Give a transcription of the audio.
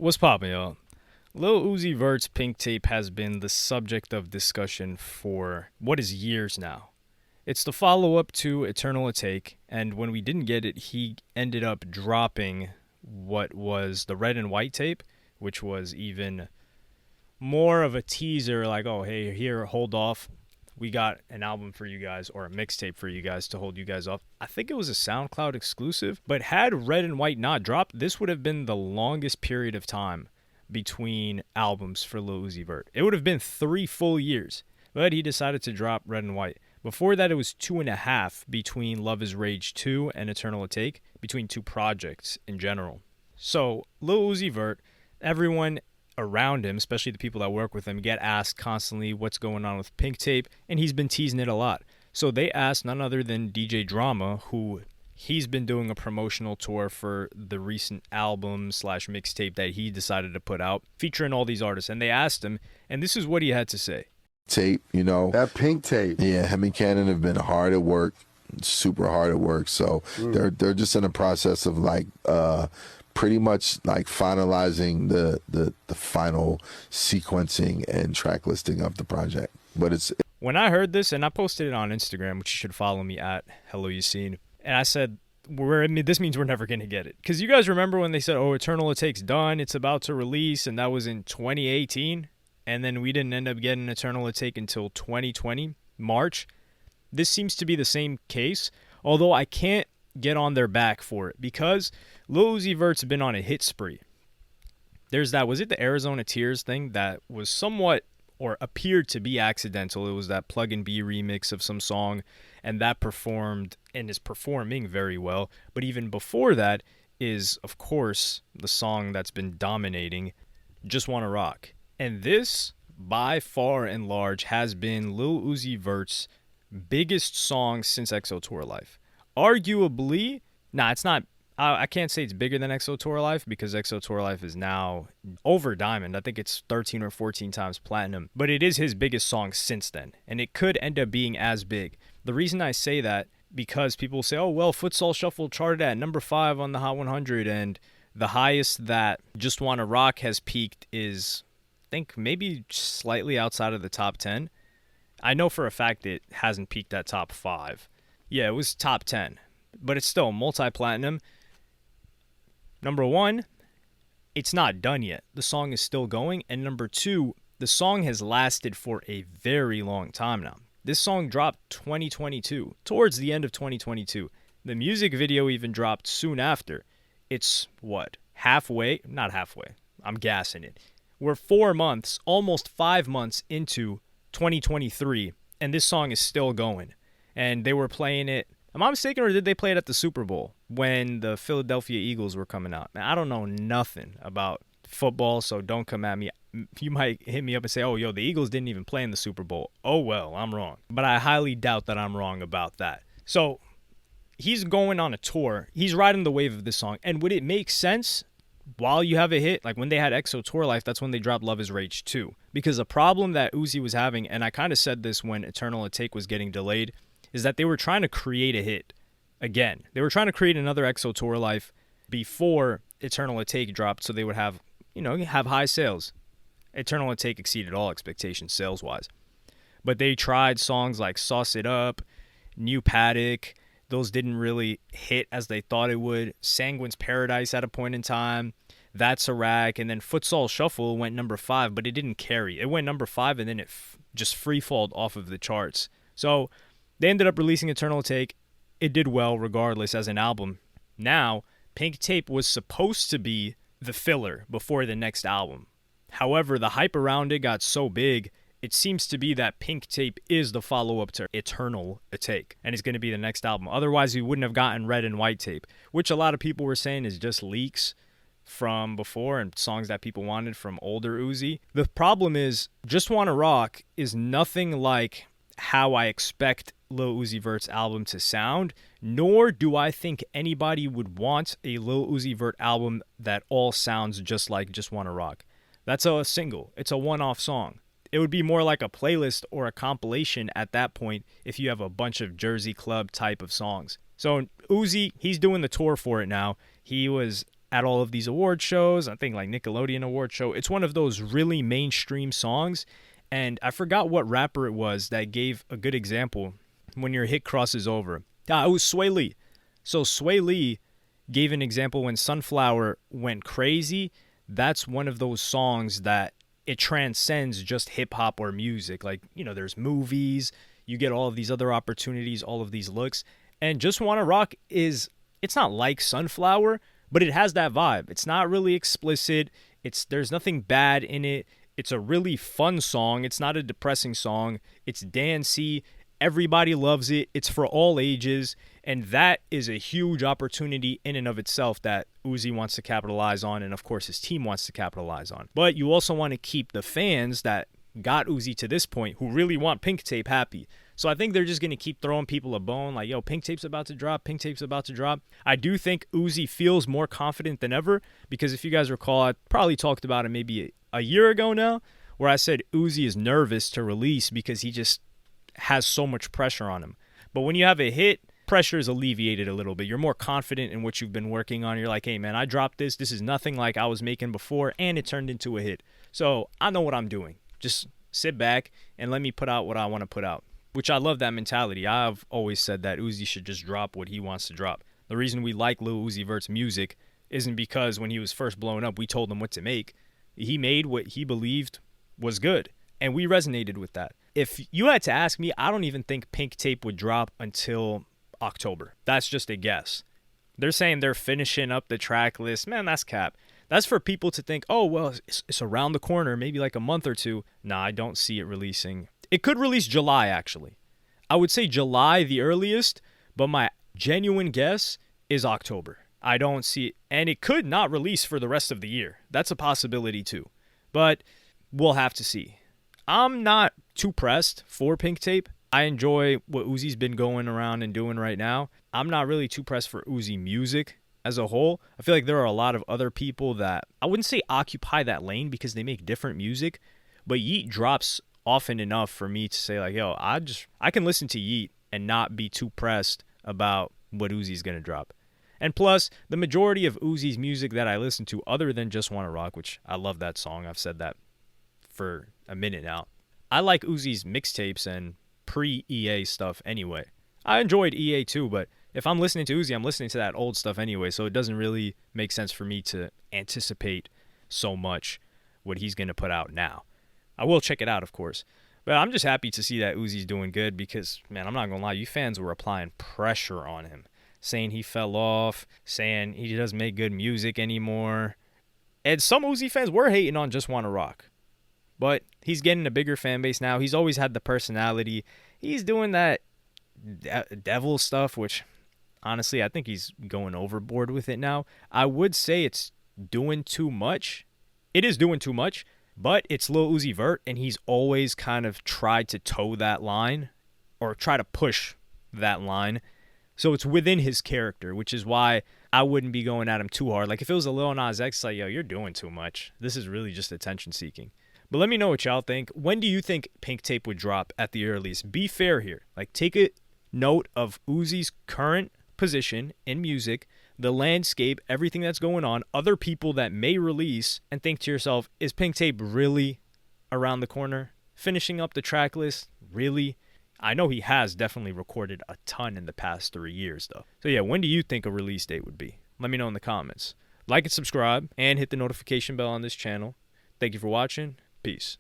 What's poppin', y'all? Lil Uzi Vert's Pink Tape has been the subject of discussion for what is years now. It's the follow up to Eternal Take, and when we didn't get it, he ended up dropping what was the red and white tape, which was even more of a teaser like, oh, hey, here, hold off. We got an album for you guys or a mixtape for you guys to hold you guys off. I think it was a SoundCloud exclusive, but had Red and White not dropped, this would have been the longest period of time between albums for Lil Uzi Vert. It would have been 3 full years, but he decided to drop Red and White. Before that, it was 2.5 between Love is Rage 2 and Eternal Take, between two projects in general. So, Lil Uzi Vert, everyone around him, especially the people that work with him, get asked constantly what's going on with Pink Tape, and he's been teasing it a lot. So they asked none other than DJ Drama, who he's been doing a promotional tour for the recent album slash mixtape that he decided to put out, featuring all these artists. And they asked him, and this is what he had to say. Tape, you know. That Pink Tape. Yeah, him and Cannon have been hard at work, super hard at work. So they're just in the process of pretty much like finalizing the final sequencing and track listing of the project. But it's when I heard this, and I posted it on Instagram, which you should follow me at helloyassine, and I said, this means we're never going to get it. Because you guys remember when they said, oh, Eternal Take's done, it's about to release, and that was in 2018, and then we didn't end up getting Eternal Take until 2020, March. This seems to be the same case, although I can't get on their back for it because Lil Uzi Vert's been on a hit spree. There's that, was it the Arizona Tears thing that was somewhat or appeared to be accidental? It was that Plug and B remix of some song, and that performed and is performing very well. But even before that is, of course, the song that's been dominating, Just Wanna Rock. And this, by far and large, has been Lil Uzi Vert's biggest song since EXO Tour Life. Arguably, it's not. I can't say it's bigger than EXO Tour Life because EXO Tour Life is now over Diamond. I think it's 13 or 14 times platinum. But it is his biggest song since then, and it could end up being as big. The reason I say that, because people say, oh, well, Futsal Shuffle charted at number 5 on the Hot 100, and the highest that Just Wanna Rock has peaked is, I think, maybe slightly outside of the top 10. I know for a fact it hasn't peaked at top 5. Yeah, it was top 10, but it's still multi-platinum. Number 1, it's not done yet. The song is still going. And number 2, the song has lasted for a very long time now. This song dropped 2022, towards the end of 2022. The music video even dropped soon after. It's, what, halfway? Not halfway. I'm gassing it. We're 4 months, almost 5 months into 2023, and this song is still going. And they were playing it, am I mistaken, or did they play it at the Super Bowl when the Philadelphia Eagles were coming out? Man, I don't know nothing about football, so don't come at me. You might hit me up and say, oh, yo, the Eagles didn't even play in the Super Bowl. Oh, well, I'm wrong. But I highly doubt that I'm wrong about that. So he's going on a tour. He's riding the wave of this song. And would it make sense while you have a hit? Like when they had EXO Tour Life, that's when they dropped Love is Rage 2. Because the problem that Uzi was having, and I kind of said this when Eternal Take was getting delayed, is that they were trying to create a hit again. They were trying to create another EXO Tour Life before Eternal Take dropped so they would have, have high sales. Eternal Take exceeded all expectations sales-wise. But they tried songs like Sauce It Up, New Paddock. Those didn't really hit as they thought it would. Sanguine's Paradise at a point in time. That's a Rack. And then Futsal Shuffle went number 5, but it didn't carry. It went number 5 and then it just free-falled off of the charts. So they ended up releasing Eternal Take. It did well regardless as an album. Now, Pink Tape was supposed to be the filler before the next album. However, the hype around it got so big, it seems to be that Pink Tape is the follow-up to Eternal Take, and it's going to be the next album. Otherwise, we wouldn't have gotten Red and White Tape, which a lot of people were saying is just leaks from before and songs that people wanted from older Uzi. The problem is, Just Wanna Rock is nothing like how I expect Lil Uzi Vert's album to sound, nor do I think anybody would want a Lil Uzi Vert album that all sounds just like Just Wanna Rock. That's a single. It's a one-off song. It would be more like a playlist or a compilation at that point if you have a bunch of Jersey Club type of songs. So Uzi, he's doing the tour for it now. He was at all of these award shows. I think like Nickelodeon award show. It's one of those really mainstream songs. And I forgot what rapper it was that gave a good example when your hit crosses over. It was Sway Lee. So Sway Lee gave an example when Sunflower went crazy. That's one of those songs that it transcends just hip hop or music. Like, there's movies, you get all of these other opportunities, all of these looks. And Just Wanna Rock it's not like Sunflower, but it has that vibe. It's not really explicit. There's nothing bad in it. It's a really fun song. It's not a depressing song. It's dancey. Everybody loves it. It's for all ages. And that is a huge opportunity in and of itself that Uzi wants to capitalize on, and of course his team wants to capitalize on. But you also want to keep the fans that got Uzi to this point, who really want Pink Tape, happy. So I think they're just going to keep throwing people a bone like, yo, Pink Tape's about to drop, Pink Tape's about to drop. I do think Uzi feels more confident than ever, because if you guys recall, I probably talked about it maybe a year ago now, where I said Uzi is nervous to release because he just has so much pressure on him. But when you have a hit, pressure is alleviated a little bit. You're more confident in what you've been working on. You're like, hey man, I dropped this. This is nothing like I was making before, and it turned into a hit. So I know what I'm doing. Just sit back and let me put out what I want to put out, which I love that mentality. I've always said that Uzi should just drop what he wants to drop. The reason we like Lil Uzi Vert's music isn't because when he was first blowing up, we told him what to make. He made what he believed was good, and we resonated with that. If you had to ask me, I don't even think Pink Tape would drop until October. That's just a guess. They're saying they're finishing up the track list. Man, that's cap. That's for people to think, oh, well, it's around the corner, maybe like a month or two. Nah, I don't see it releasing. It could release July, actually. I would say July the earliest, but my genuine guess is October. I don't see it. And it could not release for the rest of the year. That's a possibility too. But we'll have to see. I'm not too pressed for Pink Tape. I enjoy what Uzi's been going around and doing right now. I'm not really too pressed for Uzi music as a whole. I feel like there are a lot of other people that I wouldn't say occupy that lane because they make different music, but Yeet drops often enough for me to say like, yo, I can listen to Yeet and not be too pressed about what Uzi's going to drop. And plus, the majority of Uzi's music that I listen to, other than Just Wanna Rock, which I love that song, I've said that for a minute now, I like Uzi's mixtapes and pre-EA stuff anyway. I enjoyed EA too, but if I'm listening to Uzi, I'm listening to that old stuff anyway, so it doesn't really make sense for me to anticipate so much what he's going to put out now. I will check it out, of course. But I'm just happy to see that Uzi's doing good because, man, I'm not going to lie, you fans were applying pressure on him, saying he fell off, saying he doesn't make good music anymore. And some Uzi fans were hating on Just Wanna Rock. But he's getting a bigger fan base now. He's always had the personality. He's doing that devil stuff, which honestly, I think he's going overboard with it now. I would say it's doing too much. It is doing too much, but it's Lil Uzi Vert, and he's always kind of tried to toe that line or try to push that line. So it's within his character, which is why I wouldn't be going at him too hard. Like if it was a Lil Nas X, like, yo, you're doing too much. This is really just attention seeking. But let me know what y'all think. When do you think Pink Tape would drop at the earliest? Be fair here. Like, take a note of Uzi's current position in music, the landscape, everything that's going on, other people that may release, and think to yourself, is Pink Tape really around the corner? Finishing up the track list? Really? I know he has definitely recorded a ton in the past 3 years, though. So, yeah, when do you think a release date would be? Let me know in the comments. Like and subscribe, and hit the notification bell on this channel. Thank you for watching. Peace.